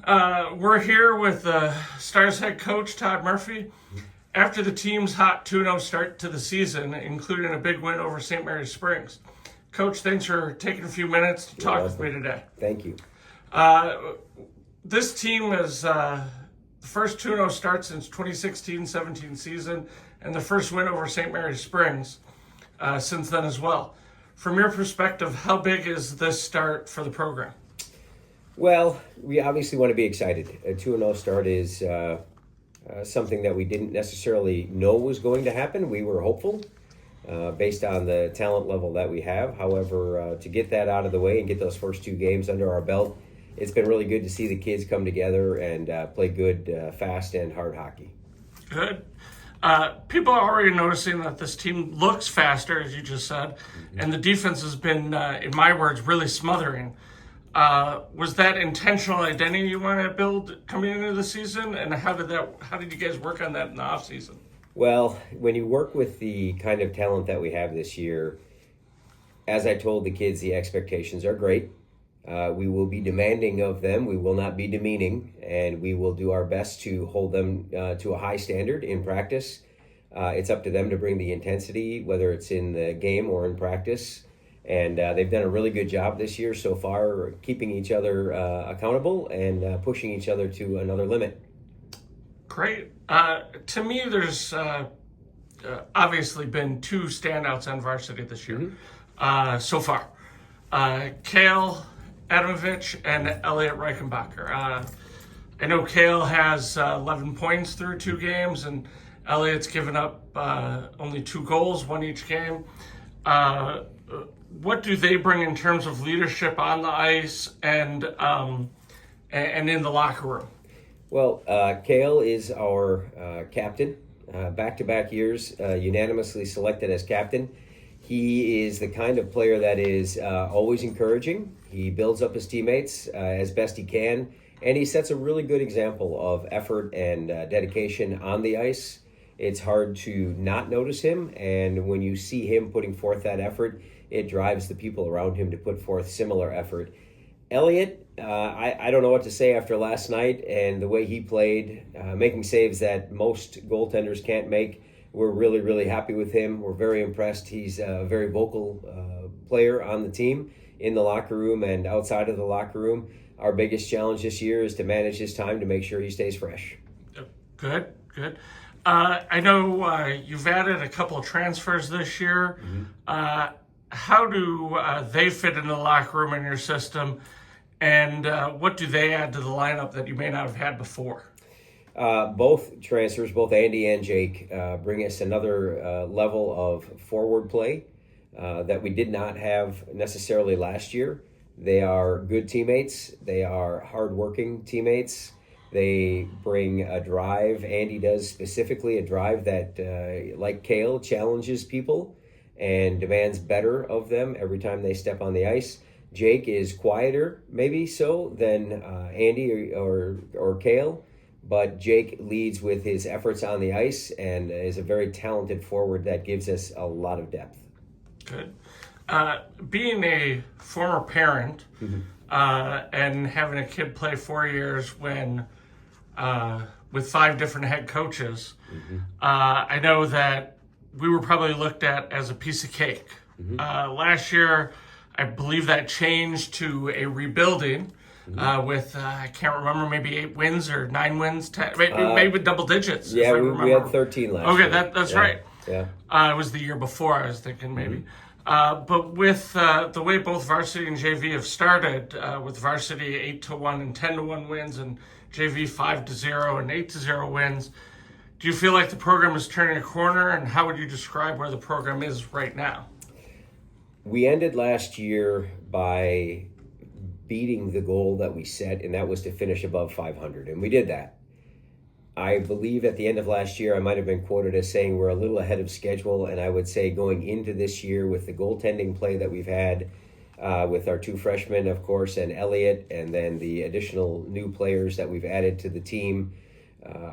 We're here with Stars head coach Todd Murphy. After the team's hot 2-0 start to the season, including a big win over St. Mary's Springs. Coach, thanks for taking a few minutes to talk with me today. Thank you. This team is the first 2-0 start since 2016-17 season, and the first win over St. Mary's Springs since then as well. From your perspective, how big is this start for the program? Well, we obviously want to be excited. A 2-0 start is something that we didn't necessarily know was going to happen. We were hopeful based on the talent level that we have. However, to get that out of the way and get those first two games under our belt, it's been really good to see the kids come together and play good, fast, and hard hockey. Good. People are already noticing that this team looks faster, as you just said, and the defense has been, in my words, really smothering. Was that intentional identity you want to build coming into the season, and how did you guys work on that in the off season? Well, when you work with the kind of talent that we have this year, as I told the kids, the expectations are great. We will be demanding of them. We will not be demeaning, and we will do our best to hold them to a high standard in practice. It's up to them to bring the intensity, whether it's in the game or in practice. And they've done a really good job this year so far, keeping each other accountable and pushing each other to another limit. Great. To me, there's obviously been two standouts on varsity this year so far. Kale Adamovich and Elliot Reichenbacher. I know Kale has 11 points through two games, and Elliot's given up only 2 goals, one each game. What do they bring in terms of leadership on the ice and in the locker room? Well, Kale is our captain. Back-to-back years, unanimously selected as captain. He is the kind of player that is always encouraging. He builds up his teammates as best he can, and he sets a really good example of effort and dedication on the ice. It's hard to not notice him, and when you see him putting forth that effort, it drives the people around him to put forth similar effort. Elliot, I don't know what to say after last night and the way he played, making saves that most goaltenders can't make. We're really, really happy with him. We're very impressed. He's a very vocal player on the team, in the locker room and outside of the locker room. Our biggest challenge this year is to manage his time to make sure he stays fresh. Good. I know you've added a couple of transfers this year. How do they fit in the locker room in your system, and what do they add to the lineup that you may not have had before? Both transfers, both Andy and Jake, bring us another level of forward play that we did not have necessarily last year. They are good teammates. They are hardworking teammates. They bring a drive. Andy does specifically a drive that, like Kale, challenges people and demands better of them every time they step on the ice. Jake is quieter, maybe so, than Andy or Kale. But Jake leads with his efforts on the ice and is a very talented forward that gives us a lot of depth. Good. Being a former parent and having a kid play 4 years when with 5 different head coaches, I know that we were probably looked at as a piece of cake. Last year, I believe that changed to a rebuilding. With, I can't remember, maybe 8 wins or 9 wins, 10, maybe double digits. Yeah, we had 13 last year. Okay, that's right. Yeah. It was the year before, I was thinking maybe. But with the way both varsity and JV have started, with varsity 8-1 and 10-1 wins, and JV 5-0 and 8-0 wins, do you feel like the program is turning a corner, and how would you describe where the program is right now? We ended last year by beating the goal that we set, and that was to finish above 500, and we did that. I believe at the end of last year, I might have been quoted as saying we're a little ahead of schedule, and I would say going into this year with the goaltending play that we've had with our 2 freshmen, of course, and Elliot, and then the additional new players that we've added to the team,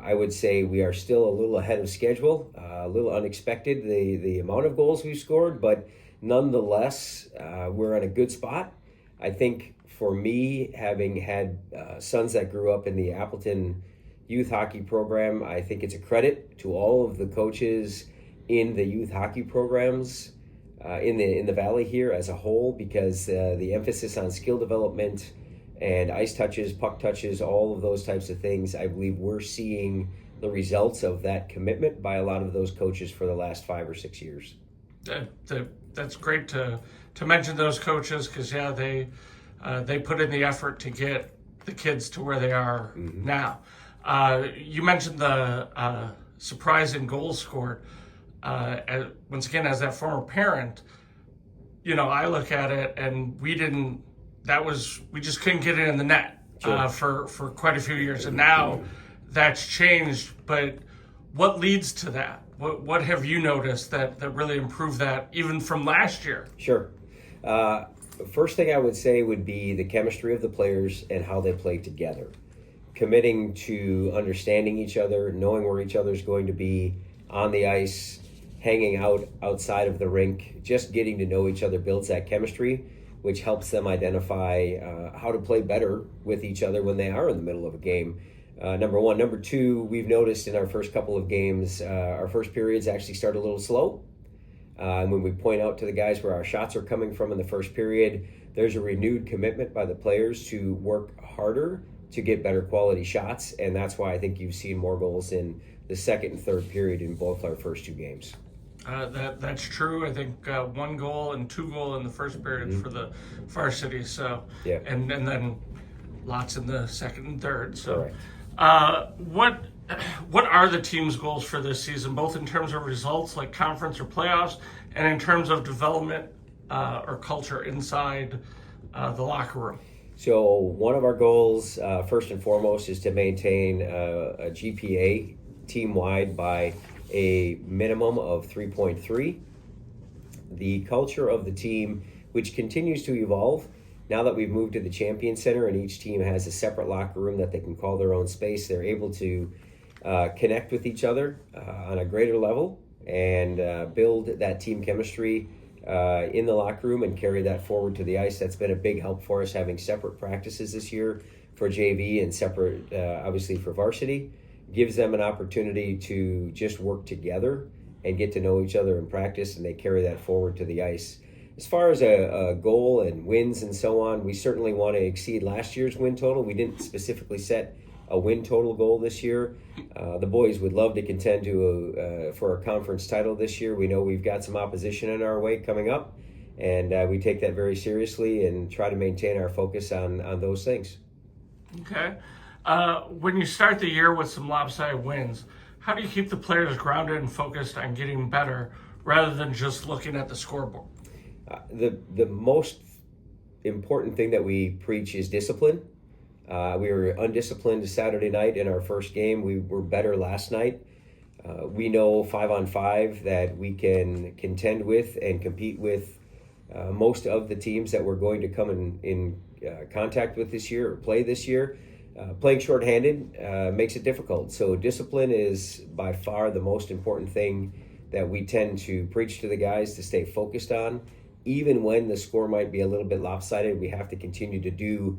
I would say we are still a little ahead of schedule, a little unexpected, the amount of goals we've scored, but nonetheless, we're in a good spot. I think for me, having had sons that grew up in the Appleton youth hockey program, I think it's a credit to all of the coaches in the youth hockey programs in the Valley here as a whole, because the emphasis on skill development and ice touches, puck touches, all of those types of things, I believe we're seeing the results of that commitment by a lot of those coaches for the last 5 or 6 years. That's great to mention those coaches, because they put in the effort to get the kids to where they are now. You mentioned the surprising goals scored. Once again, as that former parent, I look at it and we just couldn't get it in the net for quite a few years, and now that's changed. But what leads to that? What have you noticed that really improved that even from last year? Sure. First thing I would say would be the chemistry of the players and how they play together. Committing to understanding each other, knowing where each other's going to be on the ice, hanging out outside of the rink, just getting to know each other builds that chemistry, which helps them identify how to play better with each other when they are in the middle of a game. Number one. Number two, we've noticed in our first couple of games, our first periods actually start a little slow. And when we point out to the guys where our shots are coming from in the first period, there's a renewed commitment by the players to work harder to get better quality shots. And that's why I think you've seen more goals in the second and third period in both our first 2 games. That's true. I think 1 goal and 2 goals in the first period for the varsity. So, yeah. and then lots in the second and third. So, right. What are the team's goals for this season, both in terms of results like conference or playoffs, and in terms of development or culture inside the locker room? So one of our goals, first and foremost, is to maintain a GPA team-wide by a minimum of 3.3. The culture of the team, which continues to evolve, now that we've moved to the Champion Center and each team has a separate locker room that they can call their own space, they're able to connect with each other on a greater level and build that team chemistry in the locker room and carry that forward to the ice. That's been a big help for us, having separate practices this year for JV and separate, obviously, for varsity. Gives them an opportunity to just work together and get to know each other in practice, and they carry that forward to the ice. As far as a goal and wins and so on, we certainly want to exceed last year's win total. We didn't specifically set a win total goal this year. The boys would love to contend for a conference title this year. We know we've got some opposition in our way coming up, and we take that very seriously and try to maintain our focus on those things. Okay. When you start the year with some lopsided wins, how do you keep the players grounded and focused on getting better rather than just looking at the scoreboard? The most important thing that we preach is discipline. We were undisciplined Saturday night in our first game. We were better last night. We know 5-on-5 that we can contend with and compete with most of the teams that we're going to come in contact with this year or play this year. Playing shorthanded makes it difficult. So discipline is by far the most important thing that we tend to preach to the guys to stay focused on. Even when the score might be a little bit lopsided, we have to continue to do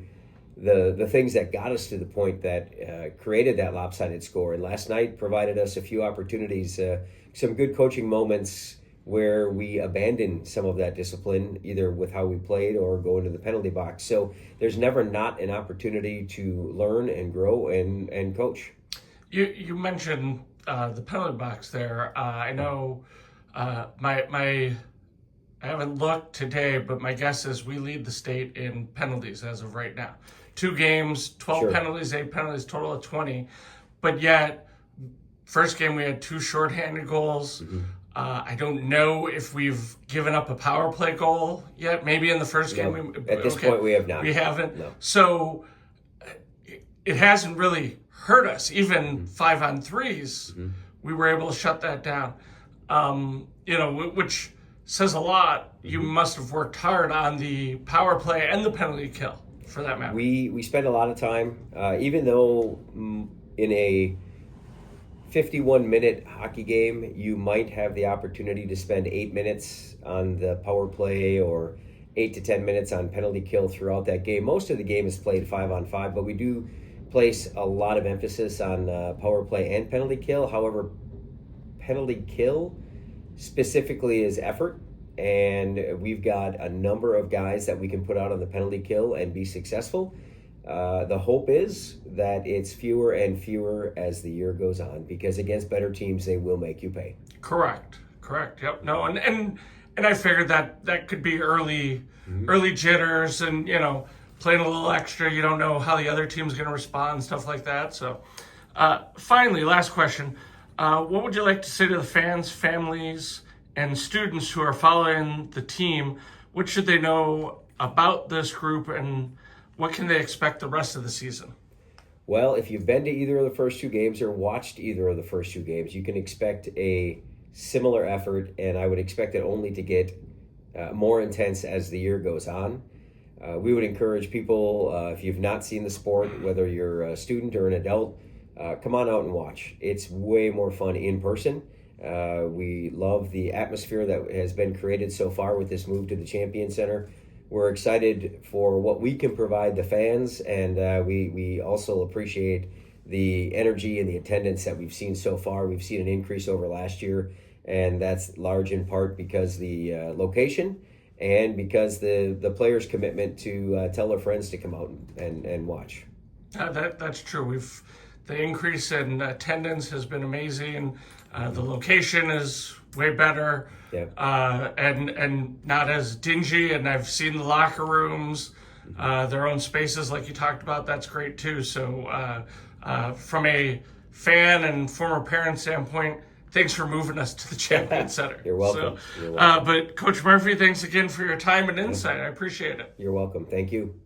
the things that got us to the point that created that lopsided score. And last night provided us a few opportunities, some good coaching moments where we abandoned some of that discipline, either with how we played or go into the penalty box. So there's never not an opportunity to learn and grow and coach. You mentioned the penalty box there. I know I haven't looked today, but my guess is we lead the state in penalties as of right now. 2 games, 12 Sure. penalties, 8 penalties, total of 20. But yet, first game we had 2 shorthanded goals. Mm-hmm. I don't know if we've given up a power play goal yet. Maybe in the first game. At this point, we have not. We haven't. No. So it hasn't really hurt us. Even 5-on-3s, we were able to shut that down. Which says a lot. You must have worked hard on the power play and the penalty kill, for that matter. We spend a lot of time, even though in a 51-minute hockey game, you might have the opportunity to spend 8 minutes on the power play or 8 to 10 minutes on penalty kill throughout that game. Most of the game is played 5-on-5, but we do place a lot of emphasis on power play and penalty kill. However, penalty kill specifically is effort, and we've got a number of guys that we can put out on the penalty kill and be successful. The hope is that it's fewer and fewer as the year goes on, because against better teams, they will make you pay. Correct. Yep. No, and I figured that could be early jitters, and playing a little extra. You don't know how the other team's going to respond, stuff like that. So, finally, last question: what would you like to say to the fans, families, and students who are following the team? What should they know about this group, and what can they expect the rest of the season? Well, if you've been to either of the first 2 games or watched either of the first 2 games, you can expect a similar effort, and I would expect it only to get more intense as the year goes on. We would encourage people, if you've not seen the sport, whether you're a student or an adult, come on out and watch. It's way more fun in person. We love the atmosphere that has been created so far with this move to the Champion Center. We're excited for what we can provide the fans, and we also appreciate the energy and the attendance that we've seen so far. We've seen an increase over last year, and that's large in part because the location and because the players' commitment to tell their friends to come out and watch. That's true. The increase in attendance has been amazing. The location is way better, and not as dingy. And I've seen the locker rooms, their own spaces, like you talked about. That's great too. So, from a fan and former parent standpoint, thanks for moving us to the Champion Center. You're welcome. But Coach Murphy, thanks again for your time and insight. I appreciate it. You're welcome. Thank you.